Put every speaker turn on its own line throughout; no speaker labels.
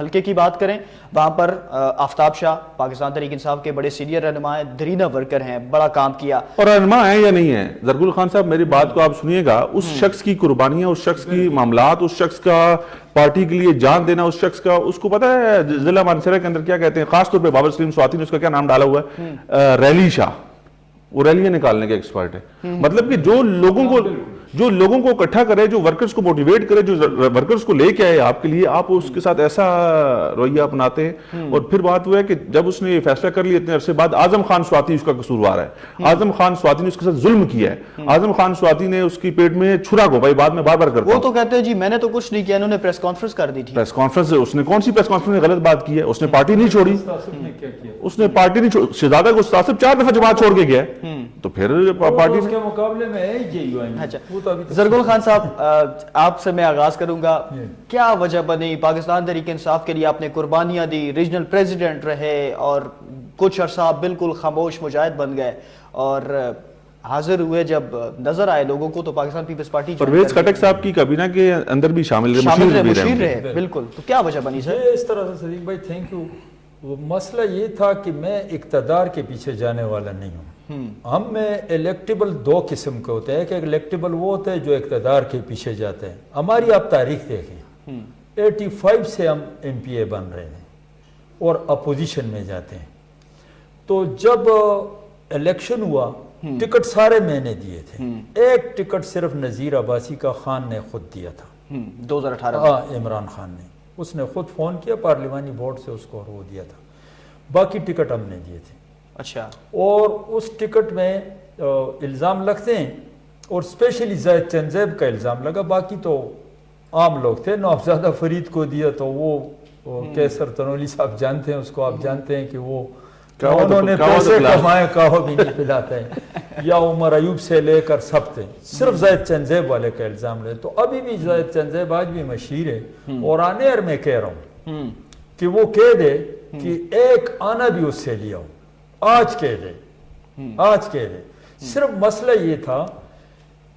حلقے کی بات کریں. وہاں پر آفتاب شاہ پاکستان تحریک انصاف کے بڑے سینئر رہنما ہیں، دھرینہ ورکر ہیں، بڑا کام کیا.
اور رہنما ہیں یا نہیں ہے زرگل خان صاحب، میری بات کو آپ سنیے گا. اس شخص کی قربانیاں، اس شخص کی معاملات، اس شخص کا پارٹی کے لیے جان دینا، اس شخص کا، اس کو پتہ ہے ضلع مانسہرہ کے اندر کیا کہتے ہیں، خاص طور پہ بابر سلیم سواتی نے اس کا کیا نام ڈالا ہوا ہے، ریلی شاہ. وہ ریلیاں نکالنے کے ایکسپرٹ ہے. مطلب کہ جو لوگوں کو اکٹھا کرے، جو ورکرز کو موٹیویٹ کرے، جو ورکرز کو لے کے آئے آپ کے لیے، آپ اس کے ساتھ ایسا رویہ اپناتے ہیں. اور پھر بات وہ ہے کہ جب اس نے یہ فیصلہ کر لیا اتنے عرصے بعد، اعظم خان سواتی اس کا قصوروار ہے. اعظم خان سواتی نے اس کے ساتھ ظلم کیا ہے. اعظم خان سواتی نے اس کی پیٹ میں چھرا گھوپائی، بعد میں بار بار کرتا
وہ تو کہتے ہیں جی میں نے تو کچھ نہیں کیا، انہوں نے پریس کانفرنس کر دی تھی.
پریس کانفرنس، اس نے کون سی پریس کانفرنس میں غلط بات کی ہے؟ اس نے پارٹی نہیں چھوڑی، اس نے پارٹی نہیں چھوڑی. شہزادہ کو صرف 4 دفعہ جماعت چھوڑ کے گیا ہے، تو پھر پارٹی
کے مقابلے میں
زرگل خان صاحب آپ سے میں آغاز کروں گا. کیا وجہ بنی پاکستان تحریک انصاف کے لیے آپ نے قربانیاں دی، ریجنل پریزیڈنٹ رہے اور کچھ عرصہ آپ بالکل خاموش مجاہد بن گئے اور حاضر ہوئے جب نظر آئے لوگوں کو تو پاکستان پیپلز پارٹی
پرویز خٹک صاحب کی کابینہ کے اندر بھی شامل
رہے. بالکل. تو کیا وجہ بنی سر؟
اس طرح سے صدیق بھائی تھینک یو. مسئلہ یہ تھا کہ میں اقتدار کے پیچھے جانے والا نہیں ہوں. ہم میں الیکٹیبل 2 قسم کے ہوتے ہیں. ایک الیکٹیبل وہ ہوتے ہیں جو اقتدار کے پیچھے جاتے ہیں. ہماری آپ تاریخ دیکھیں، 85 سے ہم MPA بن رہے ہیں اور اپوزیشن میں جاتے ہیں. تو جب الیکشن ہوا ٹکٹ سارے میں نے دیے تھے. ایک ٹکٹ صرف نذیر عباسی کا خان نے خود دیا تھا
2018.
عمران خان نے، اس نے خود فون کیا پارلیمانی بورڈ سے اس کو اور وہ دیا تھا. باقی ٹکٹ ہم نے دیے تھے.
اچھا.
اور اس ٹکٹ میں الزام لگتے ہیں اور اسپیشلی زاہد چنزیب کا الزام لگا. باقی تو عام لوگ تھے. نوابزادہ فرید کو دیا تو وہ کیسر تنولی صاحب جانتے ہیں اس کو، آپ جانتے ہیں کہ وہ انہوں نے پیسے کمائے کہو بھی نہیں پلاتے ہیں. یا عمر ایوب سے لے کر سب تھے. صرف زاہد چنزیب والے کا الزام لے. تو ابھی بھی زاہد چنزیب آج بھی مشہور ہے. اور آنیر میں کہہ رہا ہوں کہ وہ کہہ دے کہ ایک آنا بھی اس سے لیا ہوں. آج کہہ دے. صرف مسئلہ یہ تھا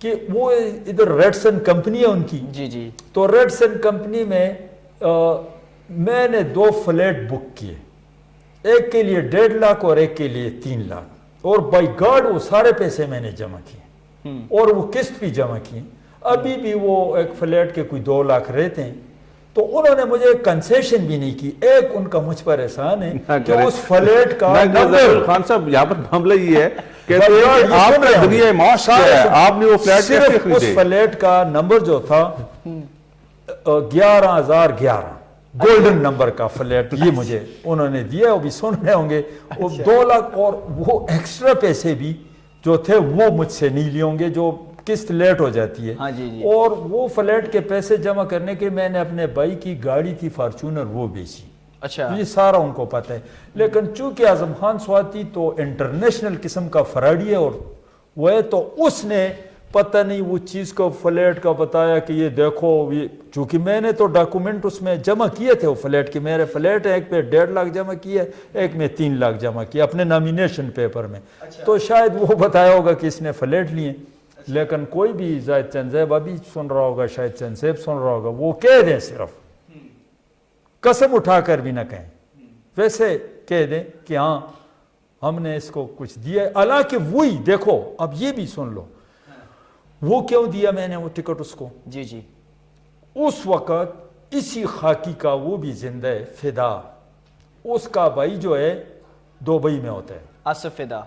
کہ وہ ادھر ریڈسن کمپنی ہے ان کی.
جی.
تو ریڈسن کمپنی میں نے 2 فلیٹ بک کیے، ایک کے لیے 1.5 لاکھ اور ایک کے لیے 3 لاکھ. اور بائی گاڈ وہ سارے پیسے میں نے جمع کیے اور وہ قسط بھی جمع کیے. ابھی بھی وہ ایک فلیٹ کے کوئی 2 لاکھ رہتے ہیں. تو انہوں نے مجھے کنسیشن بھی نہیں کی. ایک ان کا مجھ پر احسان ہے کہ اس فلیٹ کا
خان صاحب یہاں پر معاملہ یہ ہے کہ آپ نے دنیا معاش کیا ہے، آپ نے وہ فلیٹ
صرف اس فلیٹ کا نمبر جو تھا 11,011 گولڈن نمبر کا فلیٹ یہ مجھے انہوں نے دیا. وہ بھی سن رہے ہوں گے. وہ 2 لاکھ اور وہ ایکسٹرا پیسے بھی جو تھے وہ مجھ سے نہیں لیے ہوں گے جو قسط لیٹ ہو جاتی ہے. اور وہ فلیٹ کے پیسے جمع کرنے کے میں نے اپنے بھائی کی گاڑی تھی فارچونر وہ بیچی.
اچھا.
یہ سارا ان کو پتہ ہے. لیکن چونکہ اعظم خان سواتی تو انٹرنیشنل قسم کا فراڈی ہے اور وہ ہے، تو اس نے پتہ نہیں وہ چیز کو فلیٹ کا بتایا کہ یہ دیکھو. چونکہ میں نے تو ڈاکومنٹ اس میں جمع کیے تھے وہ فلیٹ کے، میرے فلیٹ ایک پہ 1.5 لاکھ جمع کیے، ایک میں 3 لاکھ جمع کیے اپنے نامینیشن پیپر میں. تو شاید وہ بتایا ہوگا کہ اس نے فلیٹ لیے. لیکن کوئی بھی زاہد چنزیب ابھی سن رہا ہوگا، شاید چنزیب سن رہا ہوگا، وہ کہہ دیں، صرف قسم اٹھا کر بھی نہ کہیں، ویسے کہہ دیں کہ ہاں ہم نے اس کو کچھ دیا. حالانکہ وہی دیکھو اب یہ بھی سن لو وہ کیوں دیا میں نے وہ ٹکٹ اس کو.
جی.
اس وقت اسی خاکی کا وہ بھی زندہ ہے فدا، اس کا بھائی جو ہے دبئی میں ہوتا ہے.
آصف فدا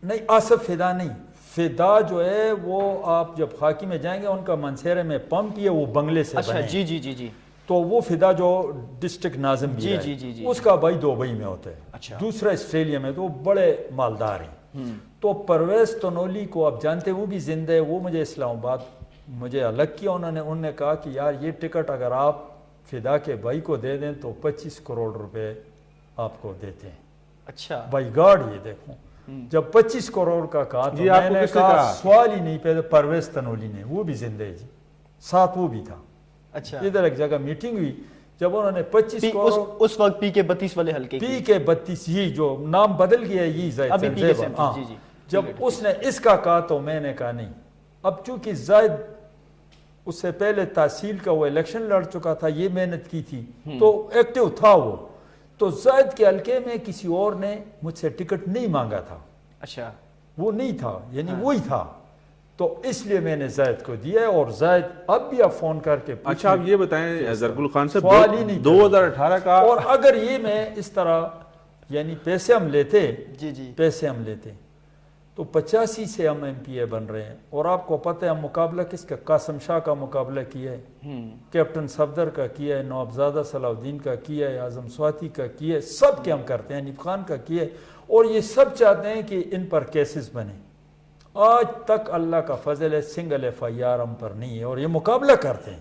نہیں، آصف فدا نہیں، فدا جو ہے وہ آپ جب خاکی میں جائیں گے ان کا منسیرے میں پمپ ہے، وہ بنگلے سے بنے.
جی.
تو وہ فدا جو ڈسٹرکٹ ناظم بھی ہے،
جی.
اس کا بھائی دبئی میں ہوتا ہے.
اچھا.
دوسرا آسٹریلیا میں. تو وہ بڑے مالدار ہیں. تو پرویز تنولی کو آپ جانتے ہیں وہ بھی زندہ ہے. وہ مجھے اسلام آباد مجھے الگ کیا انہوں نے کہا کہ یار یہ ٹکٹ اگر آپ فدا کے بھائی کو دے دیں تو 25 کروڑ روپے آپ کو دیتے ہیں.
اچھا.
بائی گاڈ یہ دیکھو جب 25 کروڑ کا کہا تو میں نے کہا سوال ہی نہیں پیدا. پرویز تنولی نے، وہ بھی زندہ ہے جی، ساتھ وہ بھی تھا.
اچھا.
ادھر ایک جگہ میٹنگ ہوئی جب انہوں نے 25 کروڑ
اس وقت پی کے 32 والے حلقے
پی کے 32 یہ جو نام بدل گیا یہ زاہد چنزیب. جب اس نے اس کا کہا تو میں نے کہا نہیں اب چونکہ زائد اس سے پہلے تحصیل کا وہ الیکشن لڑ چکا تھا, یہ محنت کی تھی تو ایکٹیو تھا وہ, تو زائد کے حلقے میں کسی اور نے مجھ سے ٹکٹ نہیں مانگا تھا.
اچھا,
وہ نہیں تھا, یعنی وہی تھا, تو اس لیے میں نے زائد کو دیا ہے. اور زائد اب بھی آپ فون کر کے
اچھا آپ یہ بتائیں ضرگل خان صاحب,
سوال ہی نہیں
2018 کا,
اور اگر یہ میں اس طرح یعنی پیسے ہم لیتے,
جی
پیسے ہم لیتے تو 85 سے ہم ایم پی اے بن رہے ہیں. اور آپ کو پتہ ہے ہم مقابلہ کس کا, قاسم شاہ کا مقابلہ کیا ہے, کیپٹن صفدر کا کیا ہے, نوابزادہ صلاح الدین کا کیا ہے, اعظم سواتی کا کیا ہے, سب کے ہم کرتے ہیں, حنیف خان کا کیا ہے. اور یہ سب چاہتے ہیں کہ ان پر کیسز بنے. آج تک اللہ کا فضل ہے سنگل ایف آئی آر ہم پر نہیں ہے, اور یہ مقابلہ کرتے ہیں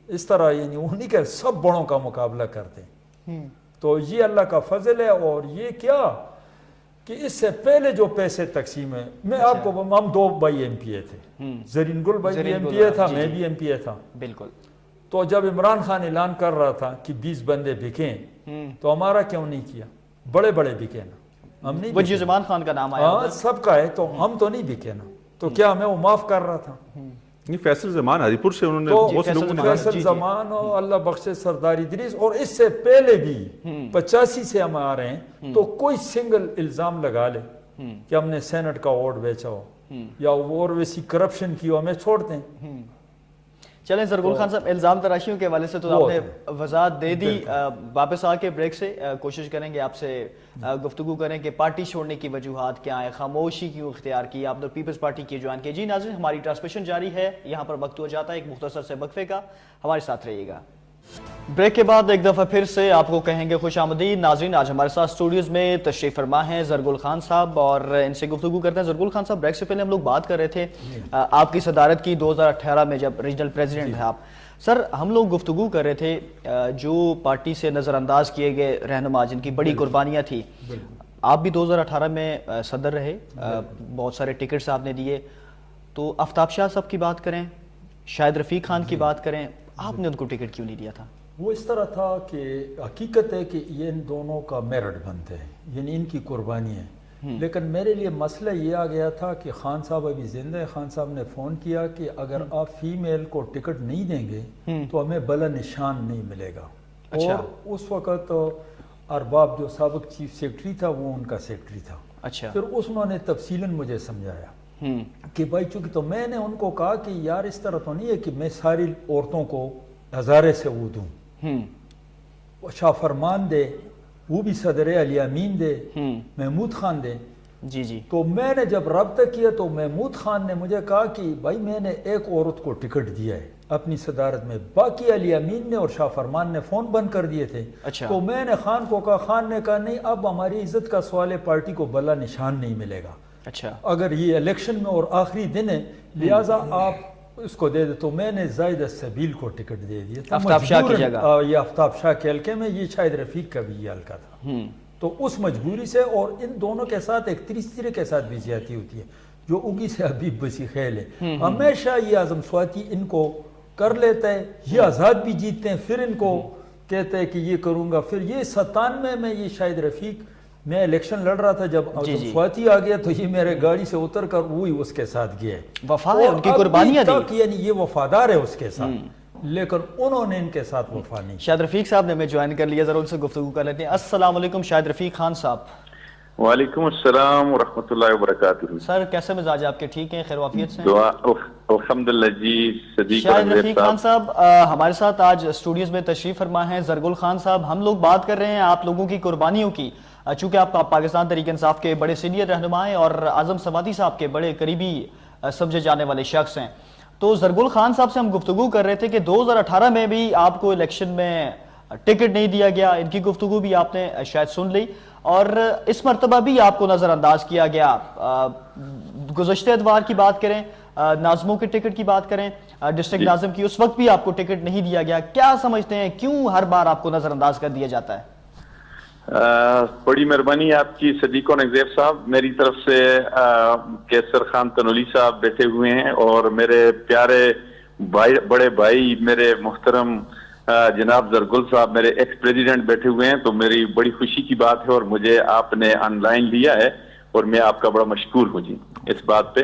اس طرح, یعنی وہ نہیں کہ سب بڑوں کا مقابلہ کرتے ہیں. تو یہ اللہ کا فضل ہے. اور یہ کیا کہ اس سے پہلے جو پیسے تقسیم ہے, میں آپ کو ہم 2 بھائی ایم پی اے تھے, زرین گل بھائی بھی ایم پی اے تھا, میں بھی ایم پی اے تھا.
بالکل.
تو جب عمران خان اعلان کر رہا تھا کہ 20 بندے بکیں, تو ہمارا کیوں نہیں کیا, بڑے بڑے بکے نا, ہم نہیں,
وزیر زمان خان کا نام آیا,
ہاں سب کا ہے, تو ہم تو نہیں بکے نا, تو کیا ہمیں وہ معاف کر رہا تھا.
فیصل زمان ہری پور سے انہوں نے
تو
بہت سے لوگوں نے
فیصل زمان اور اللہ بخشے سردار ادریس, اور اس سے پہلے بھی 85 سے ہم آ رہے ہیں, تو کوئی سنگل الزام لگا لے کہ ہم نے سینٹ کا ووٹ بیچا ہو یا اور ویسی کرپشن کی ہو, ہمیں چھوڑتے ہیں.
چلیں زرگل خان صاحب, الزام تراشیوں کے حوالے سے تو آپ نے وضاحت دے دی. واپس آ کے بریک سے کوشش کریں گے آپ سے گفتگو کریں کہ پارٹی چھوڑنے کی وجوہات کیا ہیں, خاموشی کیوں اختیار کی, آپ نے پیپلز پارٹی کی جوائن کی. جی ناظرین, ہماری ٹرانسمیشن جاری ہے, یہاں پر وقت ہو جاتا ہے ایک مختصر سے وقفے کا, ہمارے ساتھ رہیے گا. بریک کے بعد ایک دفعہ پھر سے آپ کو کہیں گے خوش آمدید. ناظرین, آج ہمارے ساتھ اسٹوڈیوز میں تشریف فرما ہیں زرگل خان صاحب, اور ان سے گفتگو کرتے ہیں. زرگل خان صاحب, بریک سے پہلے ہم لوگ بات کر رہے تھے آپ کی صدارت کی 2018 میں جب ریجنل پریزیڈنٹ ہیں آپ. سر, ہم لوگ گفتگو کر رہے تھے جو پارٹی سے نظر انداز کیے گئے رہنما جن کی بڑی قربانیاں تھی, آپ بھی 2018 میں صدر رہے, بہت سارے ٹکٹس آپ نے دیے. تو آفتاب شاہ صاحب کی بات کریں, شاہد رفیق خان کی بات کریں, آپ نے ان کو ٹکٹ کیوں نہیں دیا تھا؟
وہ اس طرح تھا کہ حقیقت ہے کہ یہ ان دونوں کا میرٹ بنتے ہیں, یعنی ان کی قربانی ہے. لیکن میرے لیے مسئلہ یہ آ گیا تھا کہ خان صاحب ابھی زندہ ہے. خان صاحب نے فون کیا کہ اگر آپ فیمیل کو ٹکٹ نہیں دیں گے تو ہمیں بلا نشان نہیں ملے گا. اور اس وقت ارباب جو سابق چیف سیکرٹری تھا وہ ان کا سیکرٹری تھا.
اچھا.
پھر انہوں نے تفصیلاً مجھے سمجھایا کہ بھائی چونکہ, تو میں نے ان کو کہا کہ یار اس طرح تو نہیں ہے کہ میں ساری عورتوں کو ہزارے سے وہ دوں, شاہ فرمان دے, وہ بھی صدر علی امین دے, محمود خان دے.
جی.
تو میں نے جب رابطہ کیا تو محمود خان نے مجھے کہا کہ بھائی میں نے ایک عورت کو ٹکٹ دیا ہے اپنی صدارت میں, باقی علی امین نے اور شاہ فرمان نے فون بند کر دیے تھے. تو میں نے خان کو کہا, خان نے کہا نہیں, اب ہماری عزت کا سوال ہے, پارٹی کو بلا نشان نہیں ملے گا.
اچھا.
اگر یہ الیکشن میں اور آخری دن ہے, لہٰذا آپ اس کو دے دے. تو میں نے زائد السبیل کو ٹکٹ دے دیا تھا,
آفتاب شاہ کی جگہ.
یہ آفتاب شاہ کے حلقے میں, یہ شاہد رفیق کا بھی یہ حلقہ تھا. تو اس مجبوری سے, اور ان دونوں کے ساتھ ایک تیسرے کے ساتھ بھی زیادتی ہوتی ہے جو اگی سے حبیب بسی خیل ہے. ہمیشہ یہ اعظم سواتی ان کو کر لیتا ہے, یہ آزاد بھی جیتتے ہیں, پھر ان کو کہتے ہیں کہ یہ کروں گا. پھر یہ 97 میں یہ شاہد رفیق, میں الیکشن لڑ رہا تھا جب اعظم سواتی آ گیا تو یہ میرے گاڑی سے اتر کر وہی اس کے ساتھ گیا ہے.
وفا ہے, ان کی قربانیاں دی,
یعنی یہ وفادار ہے اس کے ساتھ, لیکن انہوں نے ان کے ساتھ وفا نہیں.
شاہد رفیق صاحب نے ہمیں جوائن کر لیا, ضرور ان سے گفتگو کر لیتے ہیں. السلام علیکم شاہد رفیق خان صاحب.
وعلیکم السلام ورحمۃ اللہ وبرکاتہ.
سر کیسے مزاج آپ کے, ٹھیک ہیں, خیر وافیت سے؟
دعا الحمدللہ. جی صدیق
شاہد رفیق خان صاحب ہمارے ساتھ آج اسٹوڈیوز میں تشریف فرما ہیں. زرگل خان صاحب, ہم لوگ بات کر رہے ہیں آپ لوگوں کی قربانیوں کی, چونکہ آپ پاکستان تحریک انصاف کے بڑے سینئر رہنما ہیں اور اعظم سواتی صاحب کے بڑے قریبی سمجھے جانے والے شخص ہیں. تو زرگل خان صاحب سے ہم گفتگو کر رہے تھے کہ 2018 میں بھی آپ کو الیکشن میں ٹکٹ نہیں دیا گیا, ان کی گفتگو بھی آپ نے شاید سن لی, اور اس مرتبہ بھی آپ کو نظر انداز کیا گیا. گزشتہ اتوار کی بات کریں, ناظموں کے ٹکٹ کی بات کریں, ڈسٹرکٹ ناظم کی, اس وقت بھی آپ کو ٹکٹ نہیں دیا گیا. کیا سمجھتے ہیں کیوں ہر بار آپ کو نظر انداز کر دیا جاتا ہے؟
بڑی مہربانی آپ کی صدیق و نگزیب صاحب. میری طرف سے کیسر خان تنولی صاحب بیٹھے ہوئے ہیں, اور میرے پیارے بھائی, بڑے بھائی میرے محترم جناب زرگل صاحب, میرے ایکس پریزیڈنٹ بیٹھے ہوئے ہیں. تو میری بڑی خوشی کی بات ہے, اور مجھے آپ نے آن لائن لیا ہے, اور میں آپ کا بڑا مشکور ہوں جی اس بات پہ.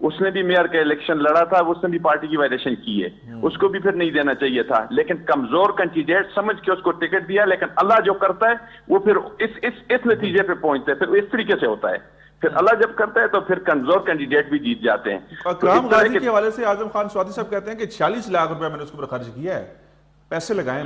اس نے بھی میئر کا الیکشن لڑا تھا, اس نے بھی پارٹی کی وائلیشن کی ہے, اس کو بھی پھر نہیں دینا چاہیے تھا, لیکن کمزور کینڈیڈیٹ سمجھ کے اس کو ٹکٹ دیا. لیکن اللہ جو کرتا ہے وہ پھر اس نتیجے پہ پہنچتا ہے, پھر اس طریقے سے ہوتا ہے. پھر اللہ جب کرتا ہے تو پھر کمزور کینڈیڈیٹ بھی جیت جاتے ہیں.
اکرام غازی کے حوالے سے اعظم خان سوادی صاحب کہتے ہیں کہ 46 لاکھ روپے میں نے اس کے اوپر خرچ کیا ہے, پیسے لگائیں.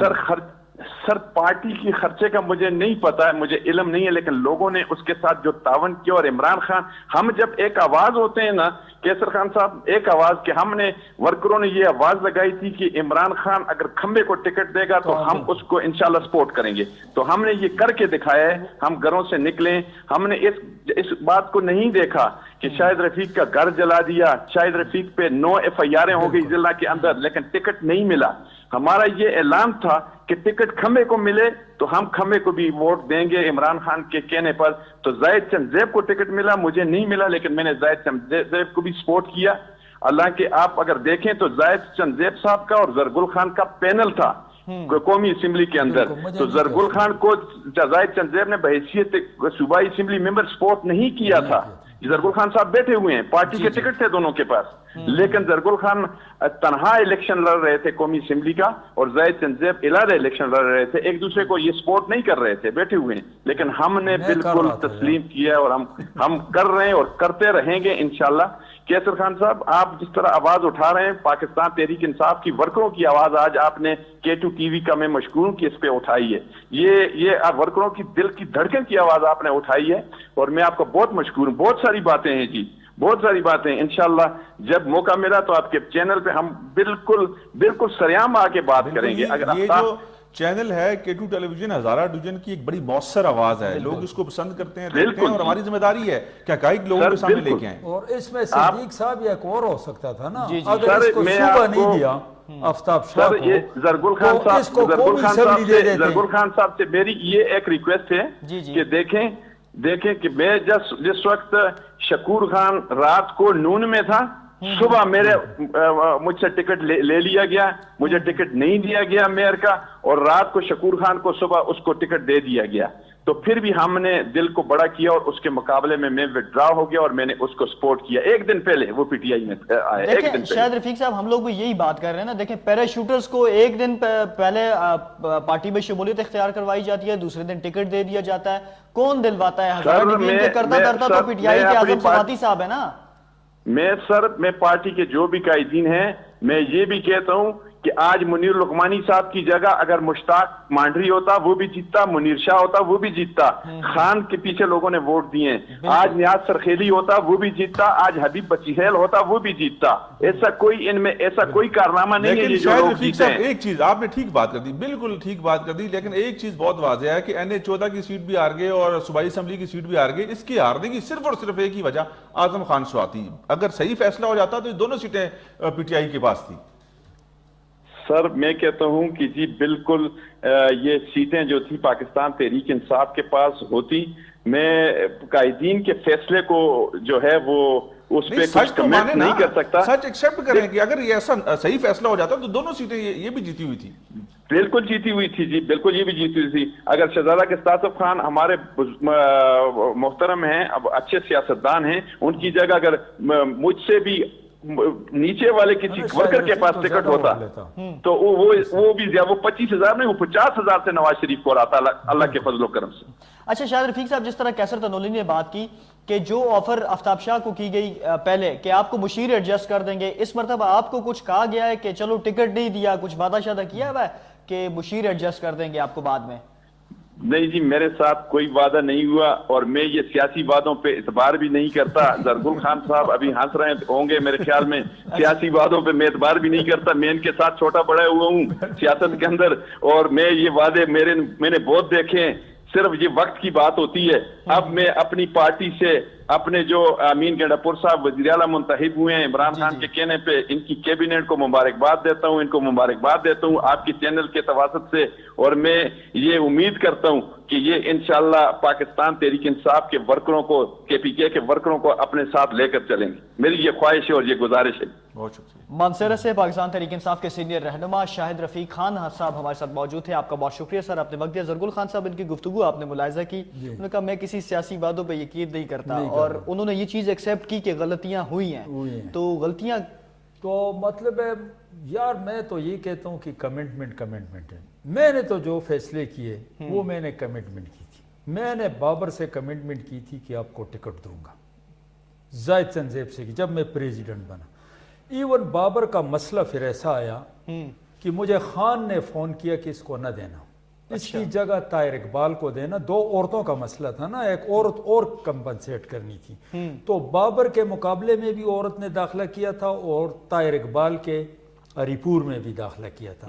سر پارٹی کی خرچے کا مجھے نہیں پتا ہے, مجھے علم نہیں ہے, لیکن لوگوں نے اس کے ساتھ جو تعاون کیا. اور عمران خان, ہم جب ایک آواز ہوتے ہیں نا کیسر خان صاحب, ایک آواز کہ ہم نے ورکروں نے یہ آواز لگائی تھی کہ عمران خان اگر کھمبے کو ٹکٹ دے گا تو ہم اس کو انشاءاللہ سپورٹ کریں گے. تو ہم نے یہ کر کے دکھایا ہے, ہم گھروں سے نکلیں. ہم نے اس بات کو نہیں دیکھا کہ شاہد رفیق کا گھر جلا دیا, شاہد رفیق پہ 9 FIR ہو گئی ضلع کے اندر, لیکن ٹکٹ نہیں ملا. ہمارا یہ اعلان تھا کہ ٹکٹ کھمبے کو ملے تو ہم کھمبے کو بھی ووٹ دیں گے عمران خان کے کہنے پر. تو زاہد چند زیب کو ٹکٹ ملا, مجھے نہیں ملا, لیکن میں نے زاہد چند زیب کو بھی سپورٹ کیا. اللہ کے آپ اگر دیکھیں تو زاہد چند زیب صاحب کا اور زرگل خان کا پینل تھا قومی اسمبلی کے اندر, تو زرگل خان کو زاہد چند زیب نے بحیثیت صوبائی اسمبلی ممبر سپورٹ نہیں کیا تھا. زرگل خان صاحب بیٹھے ہوئے ہیں, پارٹی کے ٹکٹ تھے دونوں کے پاس, لیکن زرگل خان تنہا الیکشن لڑ رہے تھے قومی اسمبلی کا, اور زاہد چند زیب علیحدہ الیکشن لڑ رہے تھے, ایک دوسرے کو یہ سپورٹ نہیں کر رہے تھے, بیٹھے ہوئے ہیں. لیکن ہم نے بالکل تسلیم کیا اور ہم کر رہے ہیں اور کرتے رہیں گے انشاءاللہ. کیسر خان صاحب, آپ جس طرح آواز اٹھا رہے ہیں پاکستان تحریک انصاف کی ورکروں کی آواز, آج آپ نے K2 TV کا میں مشکور ہوں کہ اس پہ اٹھائی ہے. یہ ورکروں کی دل کی دھڑکن کی آواز آپ نے اٹھائی ہے, اور میں آپ کا بہت مشکور ہوں. بہت ساری باتیں ہیں جی, بہت ساری باتیں. انشاءاللہ جب موقع ملا تو آپ کے چینل پہ ہم بالکل سریعام آ کے بات کریں گے. اگر
یہ جو چینل ہے K2 ٹیلی ویژن ہزارہ ڈویژن کی ایک بڑی مؤثر آواز ہے, لوگ اس کو پسند کرتے ہیں, دیکھتے ہیں, اور ہماری ذمہ داری ہے کہ حقائق لوگوں کے سامنے لے کے آئیں.
اور اس میں صدیق صاحب یہ ایک اور ہو سکتا تھا نا, اگر اس کو صوبہ نہیں دیا آفتاب شاہ کو,
زرگل خان صاحب سے میری یہ ایک ریکویسٹ ہے کہ دیکھیں کہ میں جس وقت شکور خان رات کو نون میں تھا, صبح مجھ سے ٹکٹ لے لیا گیا, مجھے ٹکٹ نہیں دیا گیا میئر کا, اور رات کو شکور خان کو صبح اس کو ٹکٹ دے دیا گیا. تو پھر بھی ہم نے دل کو بڑا کیا اور اس کے مقابلے میں وڈرا ہو گیا اور میں نے اس کو سپورٹ کیا. ایک دن پہلے وہ پی ٹی آئی میں آئے.
دیکھیں شاہد رفیق صاحب, ہم لوگ بھی یہی بات کر رہے ہیں نا. دیکھیں پیراشوٹرز کو ایک دن پہلے پارٹی میں شمولیت اختیار کروائی جاتی ہے, دوسرے دن ٹکٹ دے دیا جاتا ہے. کون دلواتا ہے؟ ہزارہ ڈویژن کے کرتا تو پی ٹی آئی کے اعظم سوادی صاحب ہے نا.
میں پارٹی کے جو بھی قائدین ہیں, میں یہ بھی کہتا ہوں کہ آج منیر لقمانی صاحب کی جگہ اگر مشتاق مانڈری ہوتا وہ بھی جیتتا, منیر شاہ ہوتا وہ بھی جیتتا, خان کے پیچھے لوگوں نے ووٹ دیے. آج نیاز سرخیلی ہوتا وہ بھی جیتتا, آج حبیب بچیحیل ہوتا وہ بھی جیتتا. ایسا کوئی ان میں ایسا کوئی کارنامہ نہیں ہے.
لیکن شاہد رفیق صاحب ایک چیز آپ نے ٹھیک بات کر دی, بالکل ٹھیک بات کر دی, لیکن ایک چیز بہت واضح ہے کہ NH14 کی سیٹ بھی ہار گئے اور صوبائی اسمبلی کی سیٹ بھی ہار گئی. اس کی ہارنے کی صرف اور صرف ایک ہی وجہ اعظم خان سوادی. اگر صحیح فیصلہ ہو جاتا تو یہ دونوں سیٹیں پی ٹی آئی کے پاس تھی.
سر میں کہتا ہوں کہ جی بالکل یہ سیٹیں جو تھی پاکستان تحریک انصاف کے پاس ہوتی. میں قائدین کے فیصلے کو جو ہے وہ اس پہ کچھ کمنٹ نہیں کر سکتا.
سچ ایکسپٹ کریں کہ اگر یہ ایسا صحیح فیصلہ ہو جاتا تو دونوں سیٹیں یہ بھی جیتی ہوئی تھی.
بالکل جیتی ہوئی تھی جی, بالکل یہ بھی جیتی ہوئی تھی. اگر شہزادہ قصاصف خان ہمارے محترم ہیں, اب اچھے سیاستدان ہیں, ان کی جگہ اگر مجھ سے بھی نیچے والے کسی ورکر کے پاس ٹکٹ ہوتا تو وہ بھی زیادہ, وہ 25,000 نہیں, وہ 50,000 سے نواز شریف کو رہا تھا اللہ کے فضل و کرم سے.
اچھا شاہد رفیق صاحب, جس طرح کیسر تنولی نے بات کی کہ جو آفر آفتاب شاہ کو کی گئی پہلے کہ آپ کو مشیر ایڈجسٹ کر دیں گے, اس مرتبہ آپ کو کچھ کہا گیا ہے کہ چلو ٹکٹ نہیں دیا, کچھ وعدہ شادہ کیا ہوا ہے کہ مشیر ایڈجسٹ کر دیں گے آپ کو بعد میں؟
نہیں جی, میرے ساتھ کوئی وعدہ نہیں ہوا اور میں یہ سیاسی وعدوں پہ اعتبار بھی نہیں کرتا. زرگل خان صاحب ابھی ہنس رہے ہوں گے میرے خیال میں, سیاسی وعدوں پہ میں اعتبار بھی نہیں کرتا. میں ان کے ساتھ چھوٹا بڑا ہوا ہوں سیاست کے اندر, اور میں یہ وعدے میں نے بہت دیکھے ہیں. صرف یہ وقت کی بات ہوتی ہے. اب میں اپنی پارٹی سے اپنے جو امین گنڈاپور صاحب وزیر اعلیٰ منتخب ہوئے ہیں عمران خان کے کہنے پہ, ان کی کیبنٹ کو مبارکباد دیتا ہوں, ان کو مبارکباد دیتا ہوں آپ کی چینل کے تواسط سے. اور میں یہ امید کرتا ہوں کہ یہ انشاءاللہ پاکستان تحریک انصاف کے ورکروں کو, KPK کے ورکروں کو اپنے ساتھ لے کر چلیں گے. میری یہ خواہش ہے اور یہ گزارش ہے.
بہت شکریہ.
مانسیرہ سے پاکستان تحریک انصاف کے سینئر رہنما شاہد رفیق خان صاحب ہمارے ساتھ موجود تھے. آپ کا بہت شکریہ سر, آپ نے وقت دیا. زرگل خان صاحب, ان کی گفتگو آپ نے ملاحظہ کی, انہوں نے کہا میں کسی سیاسی باتوں پہ یقین نہیں کرتا, اور انہوں نے یہ چیز ایکسیپٹ کی کہ غلطیاں ہوئی ہیں. تو غلطیاں
تو مطلب ہے یار, میں تو یہ کہتا ہوں کہ کمٹمنٹ ہے. میں نے تو جو فیصلے کیے وہ میں نے کمٹمنٹ کی تھی. میں نے بابر سے کمٹمنٹ کی تھی کہ آپ کو ٹکٹ دوں گا, زاہد چنزیب سے, جب میں پریزیڈنٹ بنا. ایون بابر کا مسئلہ پھر ایسا آیا کہ مجھے خان نے فون کیا کہ اس کو نہ دینا, اس کی جگہ طاہر اقبال کو دینا. 2 عورتوں کا مسئلہ تھا نا, ایک عورت اور کمپنسیٹ کرنی تھی. تو بابر کے مقابلے میں بھی عورت نے داخلہ کیا تھا, اور طاہر اقبال کے ہری پور میں بھی داخلہ کیا تھا.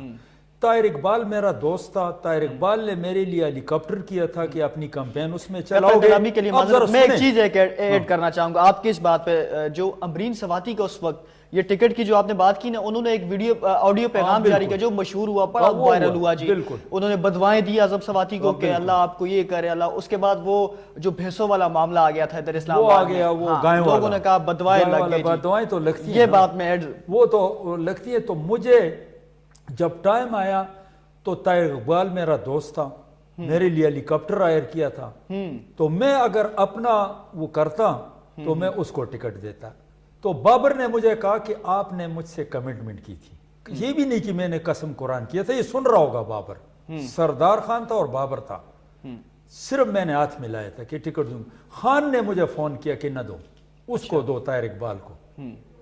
طاہر اقبال میرا دوست تھا. طاہر اقبال نے میرے لیے ہیلی کاپٹر کیا تھا کہ اپنی کمپین اس میں چلاؤ گے.
کے لیے میں ایک چیز ایڈ کرنا چاہوں گا آپ کی اس بات پہ. جو امرین سواتی کا اس وقت یہ ٹکٹ کی جو آپ نے بات کی نا, انہوں نے ایک آڈیو پیغام جاری کیا جو مشہور ہوا, بڑا وائرل ہوا جی. انہوں نے بدوائیں دی اعظم سواتی کو کہ اللہ آپ کو یہ کرے اللہ. اس کے بعد وہ جو بھینسوں والا معاملہ آ گیا تھا ادھر اسلام آباد میں, لوگوں نے کہا بدوائیں لگ گئی.
بدوائیں تو لگتی ہیں,
یہ بات میں
وہ تو لگتی ہے. تو مجھے جب ٹائم آیا تو طاہر اقبال میرا دوست تھا, میرے لیے ہیلی کاپٹر ہائر کیا تھا. تو میں اگر اپنا وہ کرتا تو میں اس کو ٹکٹ دیتا. تو بابر نے مجھے کہا کہ آپ نے مجھ سے کمٹمنٹ کی تھی. یہ بھی نہیں کہ میں نے قسم قرآن کیا تھا, یہ سن رہا ہوگا بابر. سردار خان تھا اور بابر تھا, صرف میں نے ہاتھ ملایا تھا کہ ٹکٹ دوں. خان نے مجھے فون کیا کہ نہ دو, اس کو دو, طاہر اقبال کو.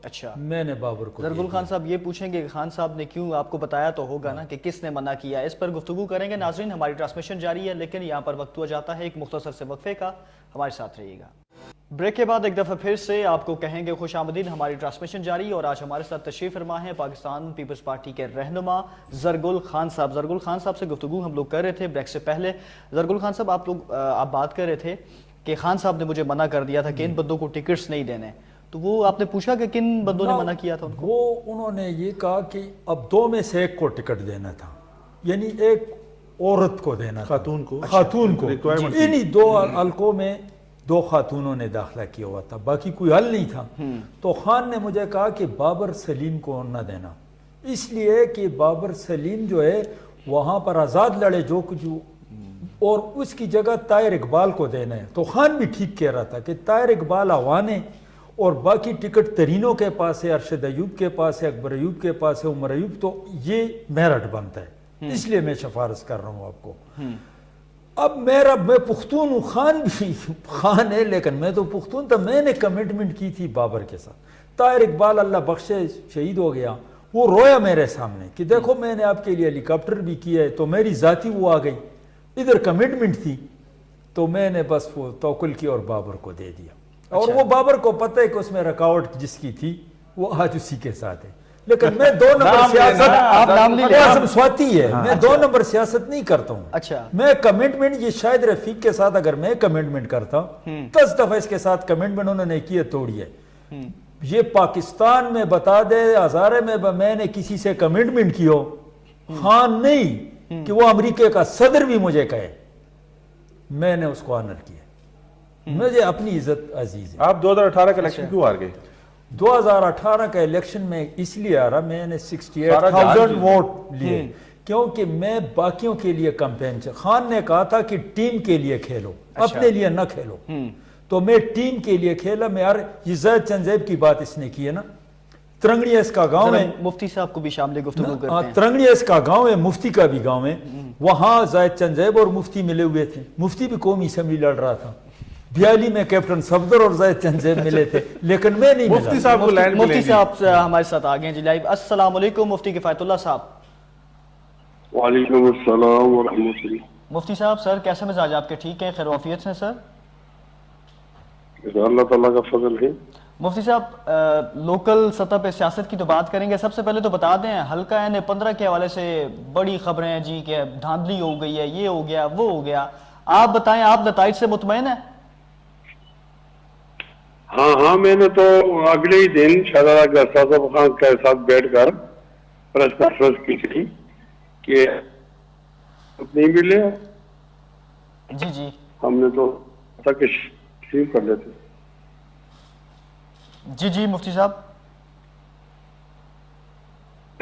اچھا,
میں نے بابر کو.
زرگل خان صاحب یہ پوچھیں گے کہ خان صاحب نے کیوں, آپ کو بتایا تو ہوگا نا کہ کس نے منع کیا, اس پر گفتگو کریں گے. ناظرین, ہماری ٹرانسمیشن جاری ہے, لیکن یہاں پر وقت ہوا جاتا ہے ایک مختصر سے وقفے کا. ہمارے ساتھ رہیے گا. بریک کے بعد ایک دفعہ پھر سے آپ کو کہیں گے خوش آمدید. ہماری ٹرانسمیشن جاری, اور آج ہمارے ساتھ تشریف فرما ہیں پاکستان پیپلز پارٹی کے رہنما زرگل خان صاحب. زرگل خان صاحب سے گفتگو ہم لوگ کر رہے تھے بریک سے پہلے. زرگل خان صاحب, آپ بات کر رہے تھے کہ خان صاحب نے مجھے منع کر دیا تھا کہ ان بندوں کو ٹکٹس نہیں دینے. تو وہ آپ نے پوچھا کہ کن بندوں نے منع کیا تھا ان کو؟
وہ انہوں نے یہ کہا کہ اب 2 میں سے 1 کو ٹکٹ دینا تھا, یعنی ایک عورت کو دینا, خاتون کو. انہی 2 حلقوں میں 2 خاتونوں نے داخلہ کیا ہوا تھا, باقی کوئی حل نہیں تھا. تو خان نے مجھے کہا کہ بابر سلیم کو نہ دینا, اس لیے کہ بابر سلیم جو ہے وہاں پر آزاد لڑے جو کچھ, اور اس کی جگہ طاہر اقبال کو دینا ہے. تو خان بھی ٹھیک کہہ رہا تھا کہ طاہر اقبال آوانے اور باقی ٹکٹ ترینوں کے پاس ہے, ارشد ایوب کے پاس ہے, اکبر ایوب کے پاس ہے, عمر ایوب, تو یہ میرٹ بنتا ہے. اس لیے میں سفارش کر رہا ہوں آپ کو. اب میں پختون ہوں, خان بھی خان ہے لیکن میں تو پختون تھا. میں نے کمٹمنٹ کی تھی بابر کے ساتھ. طاہر اقبال اللہ بخشے شہید ہو گیا, وہ رویا میرے سامنے کہ دیکھو میں نے آپ کے لیے ہیلی کاپٹر بھی کیا ہے. تو میری ذاتی وہ آ گئی, ادھر کمٹمنٹ تھی, تو میں نے بس وہ توکل کی اور بابر کو دے دیا. اور وہ بابر کو پتہ ہے کہ اس میں رکاوٹ جس کی تھی وہ آج اسی کے ساتھ ہے. لیکن میں 2 نمبر سیاست, اعظم سواتی ہے, میں 2 نمبر سیاست نہیں کرتا ہوں.
اچھا,
میں کمٹمنٹ یہ شاہد رفیق کے ساتھ اگر میں کمٹمنٹ کرتا 10 دفعہ اس کے ساتھ کمٹمنٹ انہوں نے کی ہے, توڑی ہے. یہ پاکستان میں بتا دے, ہزارے میں نے کسی سے کمٹمنٹ کی ہو, خان نہیں کہ وہ امریکہ کا صدر بھی مجھے کہے, میں نے اس کو آنر کیا. مجھے اپنی عزت عزیز ہے.
آپ 2018 کا الیکشن کیوں ہار گئے؟
2018 کا الیکشن میں اس لیے آ رہا, میں نے 68,000 ووٹ لیے کیونکہ میں باقیوں کے لیے کمپین سے. خان نے کہا تھا کہ ٹیم کے لیے کھیلو, اپنے لیے نہ کھیلو. تو میں ٹیم کے لیے کھیلا. میں یار یہ زاہد چنزیب کی بات اس نے کی ہے نا, ترنگڑی اس کا گاؤں ہے,
مفتی صاحب کو بھی شامل گفتگو کرتے ہیں.
ترنگڑی اس کا گاؤں ہے, مفتی کا بھی گاؤں ہے. وہاں زاہد چنزیب اور مفتی ملے ہوئے تھے. مفتی بھی قومی اسمبلی لڑ رہا تھا. بیالی میں کیپٹن صفدر اور زاہد چنزیب ملے تھے, لیکن میں نہیں ملا.
مفتی صاحب کو لینڈ
مفتی صاحب ہمارے ساتھ آگے ہیں جی لائیو. السلام علیکم مفتی کفایت اللہ صاحب.
وعلیکم السلام ورحمۃ اللہ.
مفتی صاحب, سر کیسے مزاج آپ کے, ٹھیک ہیں, خیر وعافیت سے سر؟
اللہ تعالیٰ کا فضل ہے.
مفتی صاحب, لوکل سطح پہ سیاست کی تو بات کریں گے. سب سے پہلے تو بتا دیں, حلقہ N15 کے حوالے سے بڑی خبریں ہیں جی کہ دھاندلی ہو گئی ہے, یہ ہو گیا, وہ ہو گیا. آپ بتائیں, آپ نتائج سے مطمئن ہیں؟
ہاں, میں نے تو اگلے ہی دن شہزادہ گستا خان کے ساتھ بیٹھ کر پریس کانفرنس کی تھی کہ نہیں ملے.
جی
ہم نے تو تک شیو کر لیتے.
جی مفتی صاحب.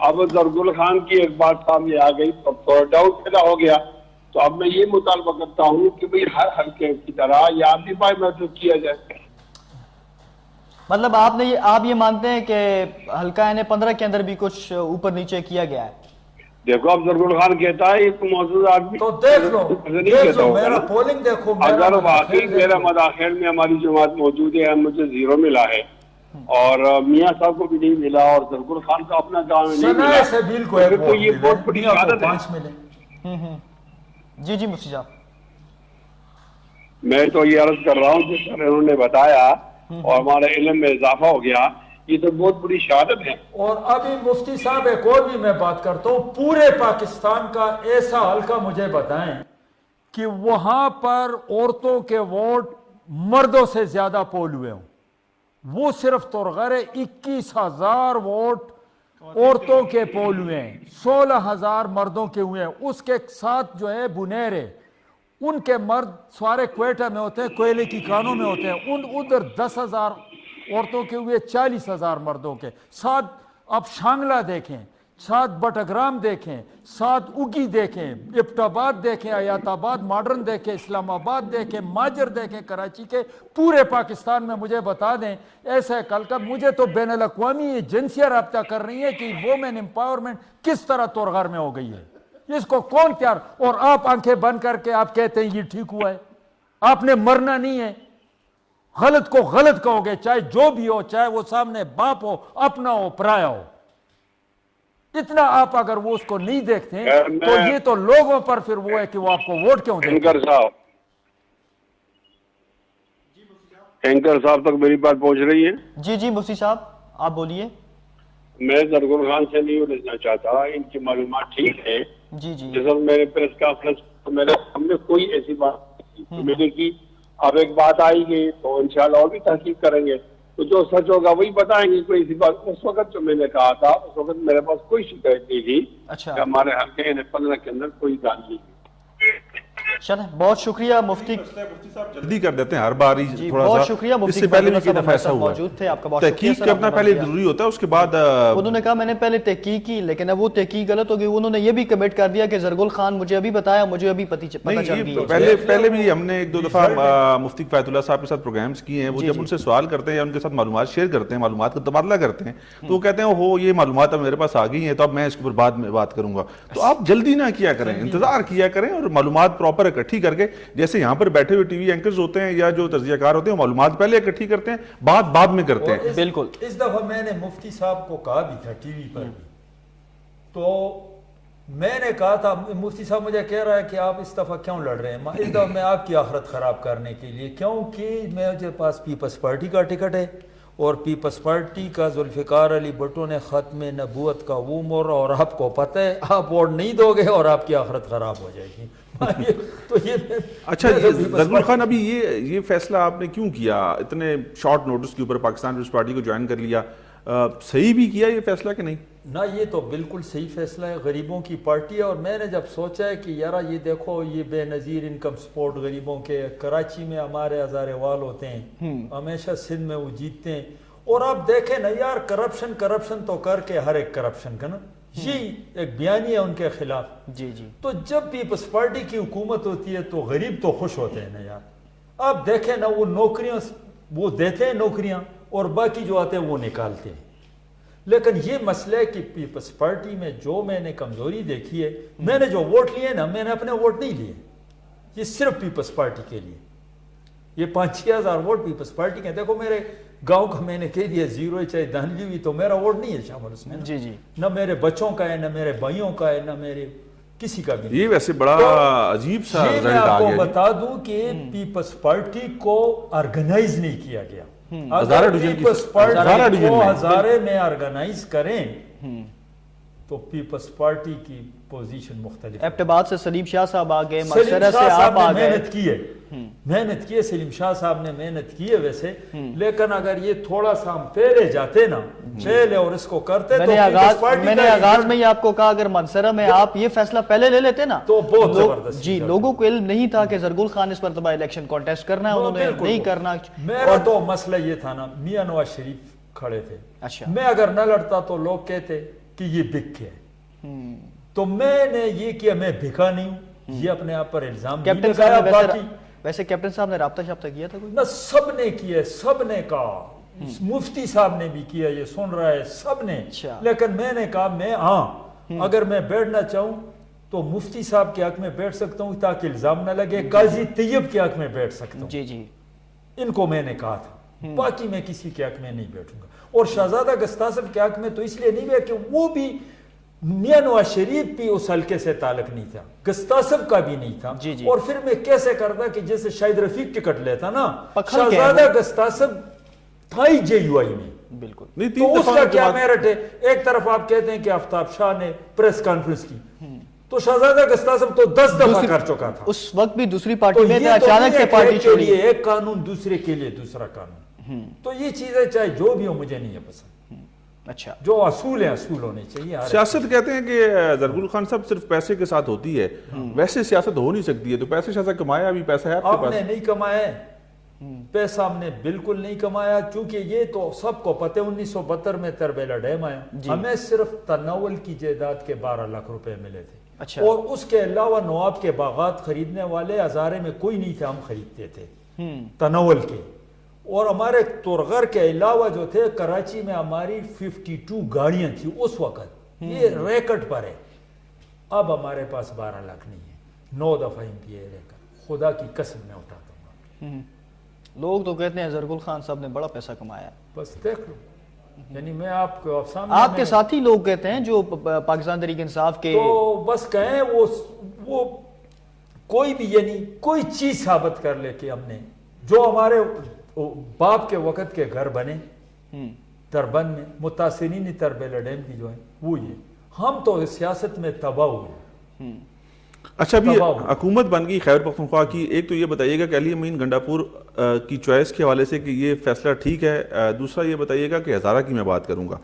اب زرگل خان کی ایک بات سامنے آ گئی تو تھوڑا ڈاؤٹ پیدا ہو گیا. تو اب میں یہ مطالبہ کرتا ہوں کہ بھئی ہر حلقے کی طرح یہاں بھی بائی میٹرک کیا جائے.
مطلب آپ یہ مانتے ہیں کہ حلقہ N15 کے اندر بھی کچھ اوپر نیچے کیا گیا ہے؟
دیکھو اب زرگل خان کہتا ہے ایک موجود آدمی
تو دیکھ لو میرا پولنگ دیکھو.
اگر واقعی میرا مداخل میں ہماری جماعت موجود ہے, مجھے 0 ملا ہے اور میاں صاحب کو بھی نہیں ملا اور زرگل خان کا اپنا کام نہیں ملا, تو یہ بہت بڑی عادت ہے.
جی مفتی صاحب,
میں تو یہ عرض کر رہا ہوں جس طرح انہوں نے بتایا اور ہمارے علم میں اضافہ ہو گیا, یہ تو بہت بڑی شہادت ہے.
اور ابھی مفتی صاحب ایک اور بھی میں بات کرتا ہوں, پورے پاکستان کا ایسا حلقہ مجھے بتائیں کہ وہاں پر عورتوں کے ووٹ مردوں سے زیادہ پول ہوئے ہوں. وہ صرف ترغرے 21,000 ووٹ عورتوں کے پول ہوئے ہیں, 16,000 مردوں کے ہوئے ہیں. اس کے ساتھ جو ہے بنیر ہے, ان کے مرد سارے کوئٹہ میں ہوتے ہیں, کوئلے کی کانوں میں ہوتے ہیں. ادھر 10,000 عورتوں کے ہوئے, 40,000 مردوں کے ساتھ. اب شانگلہ دیکھیں, ساتھ بٹگرام دیکھیں, ساتھ اگی دیکھیں, ابٹ آباد دیکھیں, آیات آباد ماڈرن دیکھیں, اسلام آباد دیکھیں, ماجر دیکھیں, کراچی کے. پورے پاکستان میں مجھے بتا دیں ایسا کل کا. مجھے تو بین الاقوامی ایجنسیاں رابطہ کر رہی ہیں کہ وومن امپاورمنٹ کس طرح تورغر میں ہو گئی ہے, اس کو کون تیار. اور آپ آنکھیں بند کر کے آپ کہتے ہیں یہ ٹھیک ہوا ہے. آپ نے مرنا نہیں ہے, غلط کو غلط کہو گے, چاہے جو بھی ہو, چاہے وہ سامنے باپ ہو, اپنا ہو, پرایا ہو. اتنا آپ اگر وہ اس کو نہیں دیکھتے ہیں تو یہ تو لوگوں پر پھر وہ ہے کہ وہ آپ کو ووٹ کیوں دیں.
اینکر صاحب تک میری بات پہنچ رہی ہے؟
جی مفتی صاحب آپ بولیے.
میں زرگل خان سے نہیں الجھنا چاہتا, ان کی معلومات ٹھیک ہے. جیسا میں نے پریس کانفرنس میرے ہم نے کوئی ایسی بات میں نے کی. اب ایک بات آئی گئی تو انشاءاللہ اور بھی تحقیق کریں گے, تو جو سچ ہوگا وہی بتائیں گے. کوئی ایسی بات اس وقت جو میں نے کہا تھا اس وقت میرے پاس کوئی شکایت نہیں تھی کہ ہمارے حلقے N15 کے اندر کوئی گال نہیں.
چلیں بہت شکریہ مفتی
صاحب, جلدی کر دیتے ہیں ہر بار ہی تھوڑا سا.
بہت شکریہ مفتی,
اس سے پہلے بھی کئی دفعہ ایسا ہوا
موجود تھے. آپ کا بہت
تحقیق کرنا پہلے ضروری ہوتا ہے, اس کے بعد
انہوں نے کہا میں نے پہلے تحقیق کی, لیکن اب وہ تحقیق غلط ہو گئی. انہوں نے یہ بھی کمنٹ کر دیا کہ زرگل خان مجھے ابھی بتایا, مجھے ابھی پتہ چل گئی.
پہلے بھی ہم نے 1-2 دفعہ مفتی کفایت اللہ صاحب کے ساتھ پروگرامز کیے ہیں. وہ جب ان سے سوال کرتے ہیں یا ان کے ساتھ معلومات شیئر کرتے ہیں, معلومات کا تبادلہ کرتے ہیں, تو وہ کہتے ہیں ہو یہ معلومات اب میرے پاس آ گئی ہیں تو اب میں اس کے اوپر بعد میں بات کروں گا. تو آپ جلدی نہ کیا کریں, انتظار کیا کریں اور معلومات پراپر اکٹھی کر کے, جیسے یہاں پر بیٹھے ہوئے ٹی وی اینکرز ہوتے ہیں یا جو تجزیہ کار ہوتے ہیں, وہ معلومات پہلے اکٹھی کرتے ہیں, بات بعد میں کرتے ہیں.
بالکل.
اس دفعہ میں نے مفتی صاحب کو کہا بھی تھا ٹی وی پر بھی, تو میں نے کہا تھا مفتی صاحب مجھے کہہ رہا ہے کہ آپ اس دفعہ کیوں لڑ رہے ہیں. اس دفعہ میں آپ کی آخرت خراب کرنے کے لیے, کیونکہ میرے پاس پیپلز پارٹی کا ٹکٹ ہے اور پیپلز پارٹی کا ذوالفقار علی بھٹو نے ختم نبوت کا وہ مور, اور آپ کو پتہ ہے آپ ووٹ نہیں دو گے اور آپ کی آخرت خراب ہو جائے گی.
اچھا زرگل خان, ابھی یہ فیصلہ آپ نے کیوں کیا اتنے شارٹ نوٹس کے اوپر, پاکستان پیپلز پارٹی کو جوائن کر لیا, صحیح بھی کیا یہ فیصلہ کہ نہیں؟
نہ, یہ تو بالکل صحیح فیصلہ ہے, غریبوں کی پارٹی ہے. اور میں نے جب سوچا ہے کہ یارا یہ دیکھو یہ بے نظیر انکم سپورٹ غریبوں کے, کراچی میں ہمارے ہزارے وال ہوتے ہیں, ہمیشہ سندھ میں وہ جیتتے ہیں, اور آپ دیکھیں نا یار کرپشن تو کر کے ہر ایک کرپشن کا نا, یہ ایک بیانی ہے ان کے خلاف.
جی
تو جب پیپلز پارٹی کی حکومت ہوتی ہے تو غریب تو خوش ہوتے ہیں نا یار. آپ دیکھیں نا وہ نوکریاں وہ دیتے ہیں نوکریاں, اور باقی جو آتے ہیں وہ نکالتے ہیں. لیکن یہ مسئلہ ہے کہ پیپلز پارٹی میں جو میں نے کمزوری دیکھی ہے, میں نے جو ووٹ لیے نا, میں نے اپنے ووٹ نہیں لیے, یہ صرف پیپلز پارٹی کے لیے. یہ 5-6 ہزار ووٹ پیپلز پارٹی کے. دیکھو میرے گاؤں کا میں نے کہہ دیا 0 ہے, چاہے دھاندلی ہوئی, تو میرا ووٹ نہیں ہے شامل اس میں.
جی
نہ میرے بچوں کا ہے, نہ میرے بھائیوں کا ہے, نہ میرے کسی کا بھی.
یہ ویسے بڑا عجیب سا رزلٹ
میں آپ
آ
کو
گیا.
بتا دوں کہ پیپلز پارٹی کو آرگنائز نہیں کیا گیا.
ہزارہ ڈویژن
پیپلز پارٹی کو ہزارے میں آرگنائز کریں تو پیپلز پارٹی کی پوزیشن مختلف.
ایبٹ سے سلیم شاہ صاحب آگئے, مقصرہ سے آپ آگئے.
محنت کی ہے سلیم شاہ صاحب نے, محنت کی ہے ویسے, لیکن اگر یہ تھوڑا سا ہم پہلے جاتے نا, پہلے اور اس کو کرتے تو
میں نے آغاز میں ہی آپ کو کہا اگر منصرہ میں آپ یہ فیصلہ پہلے لے لیتے نا
تو بہت زبردست.
جی, لوگوں کو علم نہیں تھا کہ زرگل خان اس مرتبہ الیکشن کانٹیسٹ کرنا ہے, انہوں نے نہیں کرنا.
میرا تو مسئلہ یہ تھا نا, میاں نواز شریف کھڑے تھے, میں اگر نہ لڑتا تو لوگ کہتے کہ یہ بک گیا، تو میں نے یہ کیا، میں بکا نہیں ہوں، یہ اپنے آپ پر الزام نہیں
کیپٹن
لگایا۔
صاحب
باقی
ویسے کیپٹن صاحب نے رابطہ شابطہ کیا تھا کوئی؟
نہ سب نے کیا، سب نے کہا، مفتی صاحب نے بھی کیا، یہ سن رہا ہے سب نے،
اچھا۔
لیکن میں نے کہا میں اگر میں بیٹھنا چاہوں تو مفتی صاحب کے حق میں بیٹھ سکتا ہوں تاکہ الزام نہ لگے، قاضی طیب کے حق میں بیٹھ سکتا ہوں،
جی جی،
ان کو میں نے کہا تھا، باقی میں کسی کے حق میں نہیں بیٹھوں گا۔ اور شہزادہ گستاصف کے حق میں تو اس لیے نہیں بیٹھ کہ وہ بھی میاں نواز شریف بھی اس حلقے سے تعلق نہیں تھا، گستاصف کا بھی نہیں تھا،
جی جی۔
اور پھر میں کیسے کرتا کہ جیسے شاہد رفیق ٹکٹ لیتا نا،
پکھل کے
شہزادہ گستاصف تھا ہی جے یو آئی میں،
بالکل۔
نہیں،
تو
3
اس
دفعہ
کا
کے
کیا
بعد
میرٹ ہے؟ ایک طرف آپ کہتے ہیں کہ آفتاب شاہ نے پریس کانفرنس کی، تو شہزادہ گستاصف تو 10 دفعہ کر چکا تھا،
اس وقت بھی دوسری پارٹی
تو
میں
یہ
تھا،
تو
اچانک سے
ایک
پارٹی
کے
چھوڑی۔
لیے ایک قانون، دوسرے کے لیے دوسرا قانون، تو یہ چیزیں چاہے جو بھی ہو مجھے نہیں ہے پسند،
اچھا،
جو اصول ہیں اصول ہونے چاہیے۔
سیاست کہتے ہیں کہ زرگل خان صاحب صرف پیسے کے ساتھ ہوتی ہے، ویسے سیاست ہو نہیں سکتی ہے، تو پیسے شاید کمایا، ابھی پیسہ ہے آپ کے
آپ
پاس؟
نے نہیں کمایا ہے پیسہ، ہم نے بالکل نہیں کمایا، چونکہ یہ تو سب کو پتہ ہے 1972 میں تربیلا ڈیم آیا، ہمیں صرف تناول کی جائیداد کے 12 لاکھ روپے ملے تھے،
اچھا،
اور اس کے علاوہ نواب کے باغات خریدنے والے ہزارے میں کوئی نہیں تھے، ہم خریدتے تھے تناول کے، اور ہمارے تورغر کے علاوہ جو تھے کراچی میں ہماری 52 گاڑیاں تھیں اس وقت، یہ ریکٹ پر ہے، اب ہمارے پاس 12 لاکھ نہیں ہے، 9 دفعہ MPA رہ کر، خدا کی قسم میں اٹھاتا ہوں،
لوگ تو کہتے ہیں زرگل خان صاحب نے بڑا پیسہ کمایا ہے،
بس دیکھ لو، یعنی میں آپ کو سامنے
آپ کے ساتھی لوگ کہتے ہیں جو پاکستان تحریک انصاف کے،
تو بس کہیں وہ کوئی بھی یعنی کوئی چیز ثابت کر لے کہ ہم نے جو ہمارے باپ کے وقت کے گھر بنے دربند میں متاثرین تربیلا ڈیم کی جو ہیں وہ یہ، ہم تو سیاست میں تباہ ہوئے۔
اچھا، ابھی حکومت بن گئی خیبر پختونخوا کی، ایک تو یہ بتائیے گا کہ علی امین گنڈاپور کی چوائس کے حوالے سے کہ یہ فیصلہ ٹھیک ہے، دوسرا یہ بتائیے گا کہ ہزارہ کی میں بات کروں گا،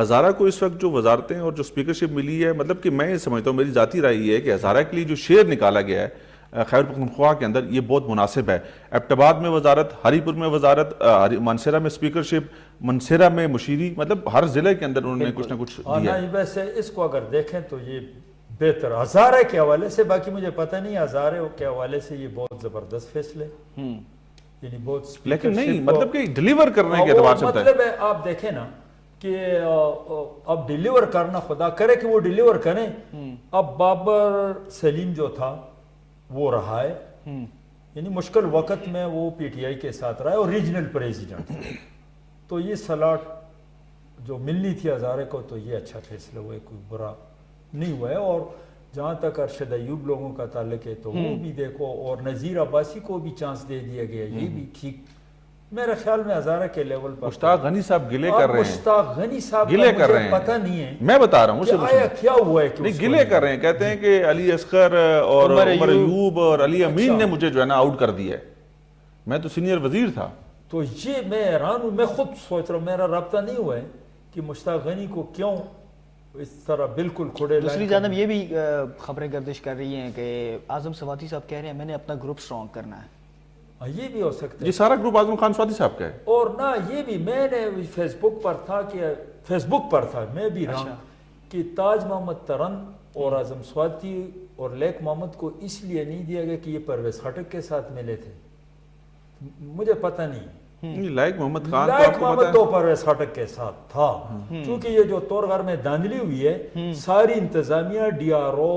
ہزارہ کو اس وقت جو وزارتیں اور جو اسپیکرشپ ملی ہے، مطلب کہ میں یہ سمجھتا ہوں، میری ذاتی رائے یہ ہے کہ ہزارہ کے لیے جو شیئر نکالا گیا ہے خیبر پختونخوا کے اندر یہ بہت مناسب ہے، ایبٹ میں وزارت، ہری پور میں وزارت، مانسیرہ میں اسپیکرشپ، منسیرہ میں مشیری، مطلب ہر ضلع کے اندر انہوں نے کچھ نہ کچھ دیا ہے۔
ویسے اس کو اگر دیکھیں تو یہ بہتر ہزارہ کے حوالے سے، باقی مجھے پتہ نہیں، ہزارہ کے حوالے سے یہ بہت زبردست فیصلے، یعنی بہت،
لیکن نہیں مطلب کہ ڈیلیور کرنے کے اعتبار سے
مطلب ہے آپ دیکھیں نا کہ اب ڈیلیور کرنا، خدا کرے کہ وہ ڈیلیور کریں، اب بابر سلیم جو تھا وہ رہا ہے، یعنی مشکل وقت میں وہ PTI کے ساتھ رہا ہے اور ریجنل پریزیڈنٹ، تو یہ سلاٹ جو ملنی تھی ہزارے کو، تو یہ اچھا فیصلہ ہوا ہے، کوئی برا نہیں ہوا ہے۔ اور جہاں تک ارشد ایوب لوگوں کا تعلق ہے تو وہ بھی دیکھو، اور نذیر عباسی کو بھی چانس دے دیا گیا، یہ بھی ٹھیک، میرے خیال میں ہزارہ کے لیول پر۔
مشتاق غنی صاحب گلے کر رہے ہیں،
مشتاق غنی صاحب
گلے کر رہے ہیں،
پتہ نہیں ہے،
میں بتا رہا ہوں
کہ آیا کیا ہوا ہے کہ
نہیں گلے کر رہے ہیں، کہتے ہیں کہ علی اصغر اور عمر ایوب اور علی امین نے مجھے جو ہے نا آؤٹ کر دیا ہے، میں تو سینئر وزیر تھا۔
تو یہ میں حیران ہوں، میں خود سوچ رہا ہوں، میرا رابطہ نہیں ہوا ہے کہ مشتاق غنی کو کیوں اس طرح بالکل کھڑے۔
دوسری جانب یہ بھی خبریں گردش کر رہی ہیں کہ اعظم سواتی صاحب کہہ رہے ہیں میں نے اپنا گروپ سٹرانگ کرنا ہے،
یہ بھی ہو سکتا ہے،
یہ سارا گروپ اعظم خان سواتی صاحب کا ہے،
اور نہ یہ بھی میں نے فیس بک پر تھا میں بھی رہا کہ تاج محمد ترن اور اعظم سواتی اور لیک محمد کو اس لیے نہیں دیا گیا کہ یہ پرویز خٹک کے ساتھ ملے تھے، مجھے پتہ نہیں،
لائق محمد خان
لائق محمد تو پرویز خٹک کے ساتھ تھا، چونکہ یہ جو تورغر میں داندلی ہوئی ہے ساری انتظامیہ DRO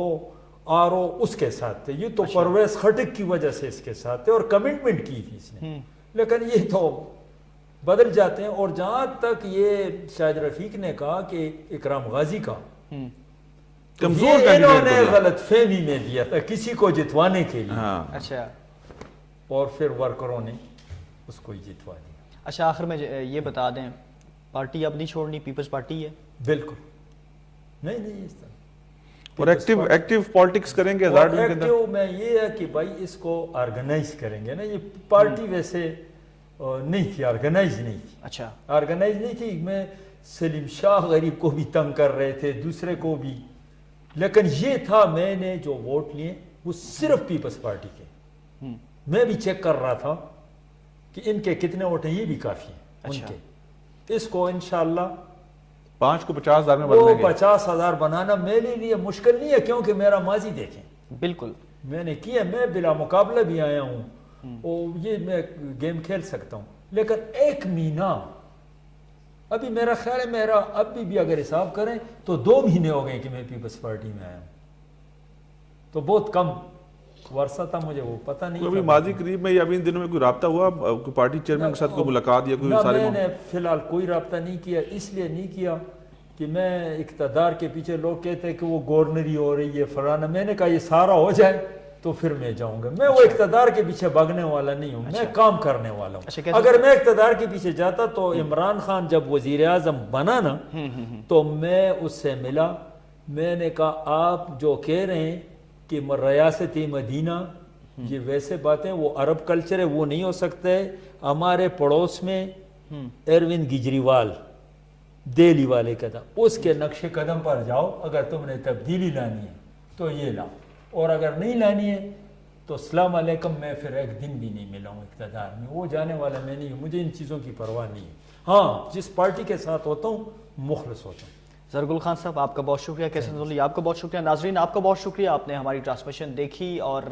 RO اس کے ساتھ تھے، یہ تو پرویز خٹک کی وجہ سے اس کے ساتھ تھے اور کمٹمنٹ کی تھی اس نے، لیکن یہ تو بدل جاتے ہیں۔ اور جہاں تک یہ شاہد رفیق نے کہا کہ اکرام غازی کا،
کمزور
انہوں نے غلط فہمی میں دیا تھا کسی کو جتوانے کے لیے،
اچھا،
اور پھر ورکروں نے اس کو جتوا دیا۔
اچھا، آخر میں یہ بتا دیں پارٹی اب نہیں چھوڑنی، پیپلز پارٹی ہے؟
بالکل نہیں اس طرح،
اور ایکٹیو پالیٹکس کریں گے ہزار دن کے اندر؟
ایکٹیو میں یہ ہے کہ بھائی اس کو آرگنائز کریں گے نا، یہ پارٹی ویسے نہیں تھی، آرگنائز نہیں تھی،
اچھا،
آرگنائز نہیں تھی، میں سلیم شاہ غریب کو بھی تنگ کر رہے تھے، دوسرے کو بھی، لیکن یہ تھا میں نے جو ووٹ لیے وہ صرف پیپلز پارٹی کے، میں بھی چیک کر رہا تھا کہ ان کے کتنے ووٹ ہیں، یہ بھی کافی ہیں ان کے، اس کو انشاءاللہ
5 کو 50,000 میں
وہ
بدلیں گے.
50,000 بنانا میرے لیے مشکل نہیں ہے، کیونکہ میرا ماضی دیکھیں
بالکل
میں نے کیا، میں بلا مقابلہ بھی آیا ہوں اور یہ میں گیم کھیل سکتا ہوں. لیکن ایک مہینہ ابھی میرا خیال ہے، میرا ابھی بھی اگر حساب کریں تو 2 مہینے ہو گئے کہ میں پیپلز پارٹی میں آیا ہوں، تو بہت کم ورثہ تھا مجھے، وہ پتہ نہیں
ابھی
تھا.
ماضی قریب میں یا ابھی ان دنوں میں کوئی رابطہ ہوا کوئی پارٹی چیئرمین کے ساتھ کوئی ملاقات یا کوئی
نہ،
سارے
میں نے فی الحال کوئی رابطہ نہیں کیا. اس لیے نہیں کیا کہ میں اقتدار کے پیچھے، لوگ کہتے ہیں کہ وہ گورنری ہو رہی ہے فلانا، میں نے کہا یہ سارا ہو جائے تو پھر میں جاؤں گا. میں وہ اقتدار کے پیچھے بھاگنے والا نہیں ہوں، میں کام کرنے والا ہوں. اگر میں اقتدار کے پیچھے جاتا تو عمران خان جب وزیر اعظم بنا نا تو میں اس سے ملا، میں نے کہا آپ جو کہہ رہے ہیں کہ ریاست مدینہ یہ ویسے باتیں، وہ عرب کلچر ہے، وہ نہیں ہو سکتا ہے. ہمارے پڑوس میں اروند کیجریوال دہلی والے کا تھا، اس کے نقش قدم پر جاؤ، اگر تم نے تبدیلی لانی ہے تو یہ لاؤ، اور اگر نہیں لانی ہے تو السلام علیکم. میں پھر ایک دن بھی نہیں ملا ہوں اقتدار میں، وہ جانے والا میں نہیں ہوں، مجھے ان چیزوں کی پرواہ نہیں ہے. ہاں جس پارٹی کے ساتھ ہوتا ہوں مخلص ہوتا ہوں.
زرگل خان صاحب آپ کا بہت شکریہ، کیسے نظولی آپ کا بہت شکریہ، ناظرین آپ کا بہت شکریہ، آپ نے ہماری ٹرانسمیشن دیکھی، اور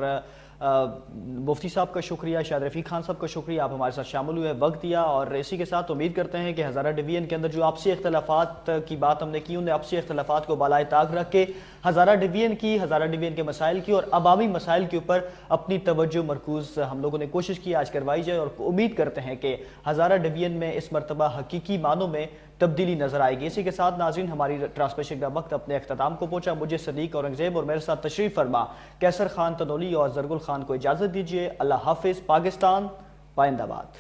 مفتی صاحب کا شکریہ، شاہد رفیق خان صاحب کا شکریہ، آپ ہمارے ساتھ شامل ہوئے، وقت دیا، اور اسی کے ساتھ امید کرتے ہیں کہ ہزارہ ڈویژن کے اندر جو آپسی اختلافات کی بات ہم نے کی، انہیں آپسی اختلافات کو بالائے طاق رکھ کے ہزارہ ڈویژن کے مسائل کی اور عوامی مسائل کے اوپر اپنی توجہ مرکوز ہم لوگوں نے کوشش کی آج کروائی جائے، اور امید کرتے ہیں کہ ہزارہ ڈویژن میں اس مرتبہ حقیقی معنوں میں تبدیلی نظر آئے گی. اسی کے ساتھ ناظرین ہماری ٹرانسمیشن کا وقت اپنے اختتام کو پہنچا. مجھے صدیق اورنگزیب اور میرے ساتھ تشریف فرما کیسر خان تنولی اور زرگل خان کو اجازت دیجیے. اللہ حافظ. پاکستان پائندہ باد.